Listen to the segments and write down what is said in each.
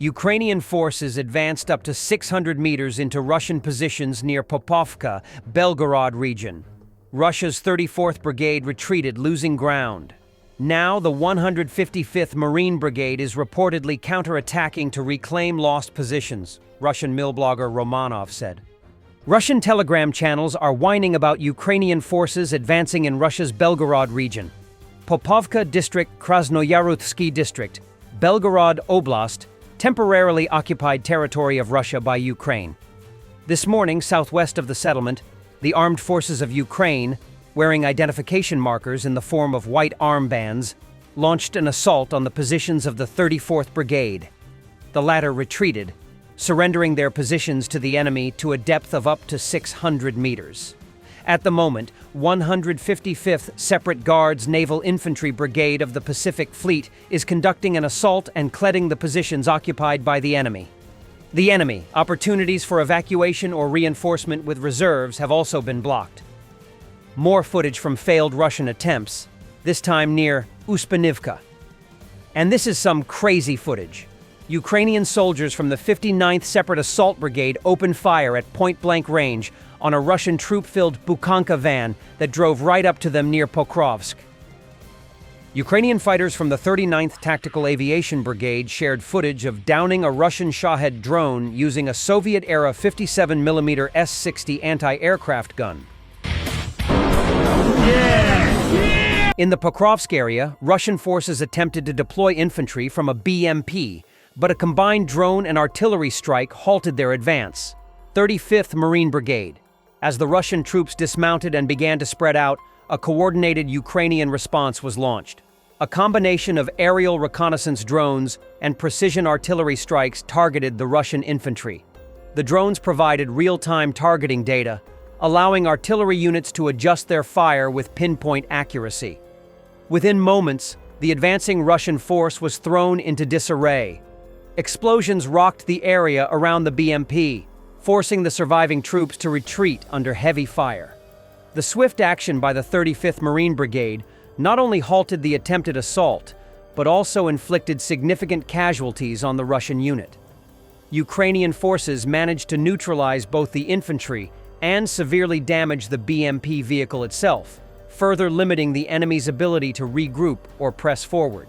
Ukrainian forces advanced up to 600 meters into Russian positions near Popovka, Belgorod region. Russia's 34th Brigade retreated, losing ground. Now, the 155th Marine Brigade is reportedly counterattacking to reclaim lost positions, Russian mill blogger Romanov said. Russian telegram channels are whining about Ukrainian forces advancing in Russia's Belgorod region. Popovka District, Krasnoyarutsky District, Belgorod Oblast, temporarily occupied territory of Russia by Ukraine. This morning, southwest of the settlement, the armed forces of Ukraine, wearing identification markers in the form of white armbands, launched an assault on the positions of the 34th Brigade. The latter retreated, surrendering their positions to the enemy to a depth of up to 600 meters. At the moment, 155th Separate Guards Naval Infantry Brigade of the Pacific Fleet is conducting an assault and clearing the positions occupied by the enemy. The enemy, opportunities for evacuation or reinforcement with reserves have also been blocked. More footage from failed Russian attempts, this time near Uspanivka. And this is some crazy footage. Ukrainian soldiers from the 59th Separate Assault Brigade opened fire at point-blank range on a Russian troop-filled Bukhanka van that drove right up to them near Pokrovsk. Ukrainian fighters from the 39th Tactical Aviation Brigade shared footage of downing a Russian Shahed drone using a Soviet-era 57mm S-60 anti-aircraft gun. In the Pokrovsk area, Russian forces attempted to deploy infantry from a BMP, but a combined drone and artillery strike halted their advance. 35th Marine Brigade. As the Russian troops dismounted and began to spread out, a coordinated Ukrainian response was launched. A combination of aerial reconnaissance drones and precision artillery strikes targeted the Russian infantry. The drones provided real-time targeting data, allowing artillery units to adjust their fire with pinpoint accuracy. Within moments, the advancing Russian force was thrown into disarray. Explosions rocked the area around the BMP, forcing the surviving troops to retreat under heavy fire. The swift action by the 35th Marine Brigade not only halted the attempted assault, but also inflicted significant casualties on the Russian unit. Ukrainian forces managed to neutralize both the infantry and severely damage the BMP vehicle itself, further limiting the enemy's ability to regroup or press forward.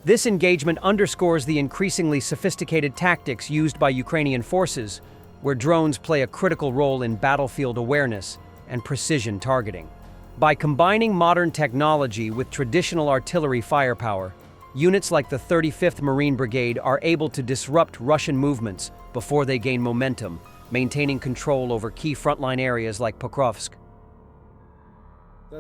This engagement underscores the increasingly sophisticated tactics used by Ukrainian forces, where drones play a critical role in battlefield awareness and precision targeting. By combining modern technology with traditional artillery firepower, units like the 35th Marine Brigade are able to disrupt Russian movements before they gain momentum, maintaining control over key frontline areas like Pokrovsk.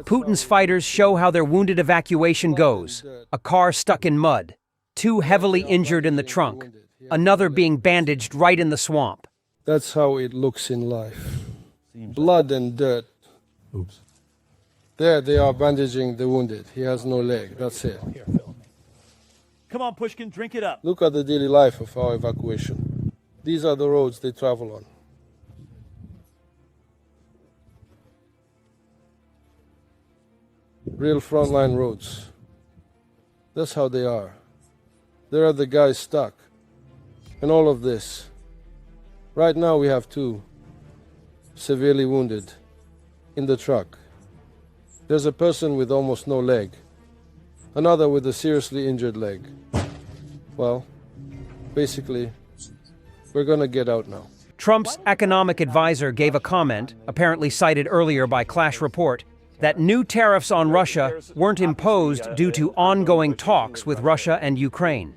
Putin's fighters show how their wounded evacuation goes. A car stuck in mud, 2 heavily injured in the trunk, another being bandaged right in the swamp. That's how it looks in life. Blood and dirt. Oops. There they are bandaging the wounded. He has no leg, that's it. Here, Phil. Come on, Pushkin, drink it up. Look at the daily life of our evacuation. These are the roads they travel on. Real frontline roads. That's how they are. There are the guys stuck. And all of this. Right now we have 2 severely wounded in the truck. There's a person with almost no leg. Another with a seriously injured leg. Well, basically, we're gonna get out now. Trump's economic advisor gave a comment, apparently cited earlier by Clash Report, that new tariffs on Russia weren't imposed due to ongoing talks with Russia and Ukraine.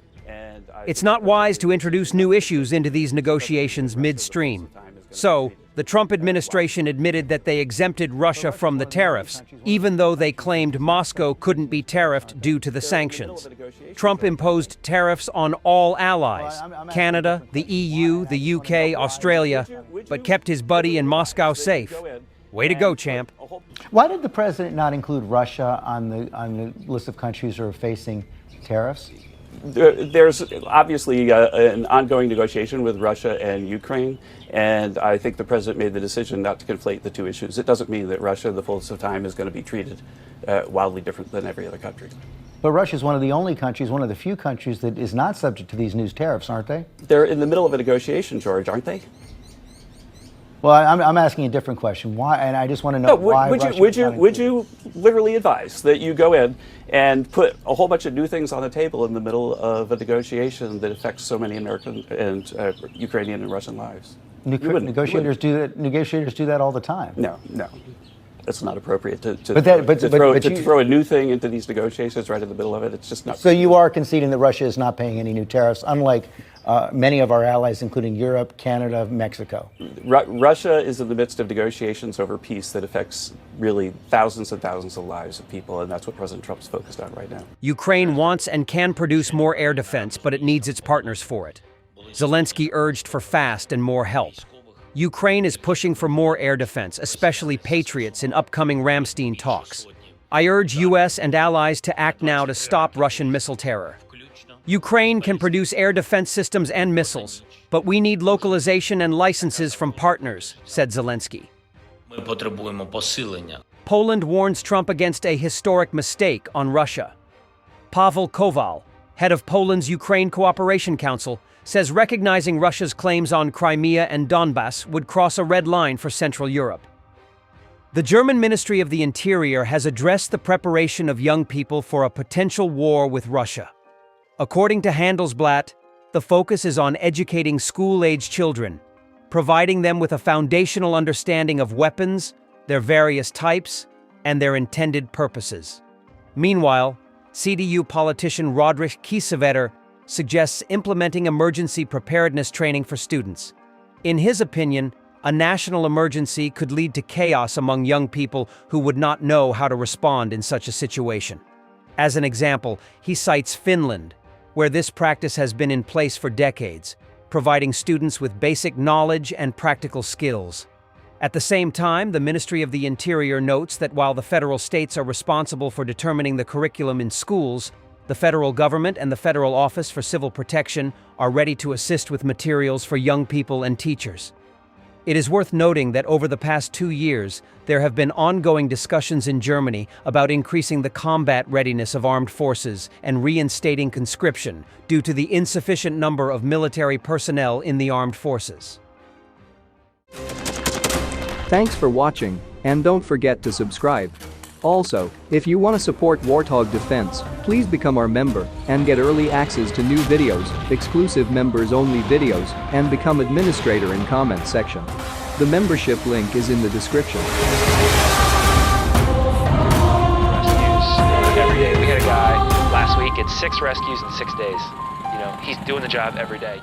It's not wise to introduce new issues into these negotiations midstream. So, the Trump administration admitted that they exempted Russia from the tariffs, even though they claimed Moscow couldn't be tariffed due to the sanctions. Trump imposed tariffs on all allies, Canada, the EU, the UK, Australia, but kept his buddy in Moscow safe. Way to go, champ. Why did the president not include Russia on the list of countries who are facing tariffs? There's obviously an ongoing negotiation with Russia and Ukraine, and I think the president made the decision not to conflate the two issues. It doesn't mean that Russia, the fullest of time, is going to be treated wildly different than every other country. But Russia's one of the only countries, one of the few countries that is not subject to these new tariffs, aren't they? They're in the middle of a negotiation, George, aren't they? Well, I'm asking a different question. Why? And I just want to know why. Would you literally advise that you go in and put a whole bunch of new things on the table in the middle of a negotiation that affects so many American and Ukrainian and Russian lives? Negotiators do that. Negotiators do that all the time. No. It's not appropriate to throw a new thing into these negotiations right in the middle of it. It's just not. So you are conceding that Russia is not paying any new tariffs, unlike many of our allies, including Europe, Canada, Mexico. Russia is in the midst of negotiations over peace that affects really thousands and thousands of lives of people, and that's what President Trump's focused on right now. Ukraine wants and can produce more air defense, but it needs its partners for it. Zelensky urged for fast and more help. Ukraine is pushing for more air defense, especially Patriots, in upcoming Ramstein talks. I urge U.S. and allies to act now to stop Russian missile terror. Ukraine can produce air defense systems and missiles, but we need localization and licenses from partners, said Zelensky. Poland warns Trump against a historic mistake on Russia. Pavel Kowal, head of Poland's Ukraine Cooperation Council, says recognizing Russia's claims on Crimea and Donbass would cross a red line for Central Europe. The German Ministry of the Interior has addressed the preparation of young people for a potential war with Russia. According to Handelsblatt, the focus is on educating school-age children, providing them with a foundational understanding of weapons, their various types, and their intended purposes. Meanwhile, CDU politician Rodrich Kiesewetter suggests implementing emergency preparedness training for students. In his opinion, a national emergency could lead to chaos among young people who would not know how to respond in such a situation. As an example, he cites Finland, where this practice has been in place for decades, providing students with basic knowledge and practical skills. At the same time, the Ministry of the Interior notes that while the federal states are responsible for determining the curriculum in schools, the federal government and the Federal Office for Civil Protection are ready to assist with materials for young people and teachers. It is worth noting that over the past 2 years, there have been ongoing discussions in Germany about increasing the combat readiness of armed forces and reinstating conscription due to the insufficient number of military personnel in the armed forces. Thanks for watching, and don't forget to subscribe. Also, if you want to support Warthog Defense, please become our member and get early access to new videos, exclusive members-only videos, and become administrator in comments section. The membership link is in the description. Rescues every day. We had a guy last week, it's 6 rescues in 6 days. You know, he's doing the job every day.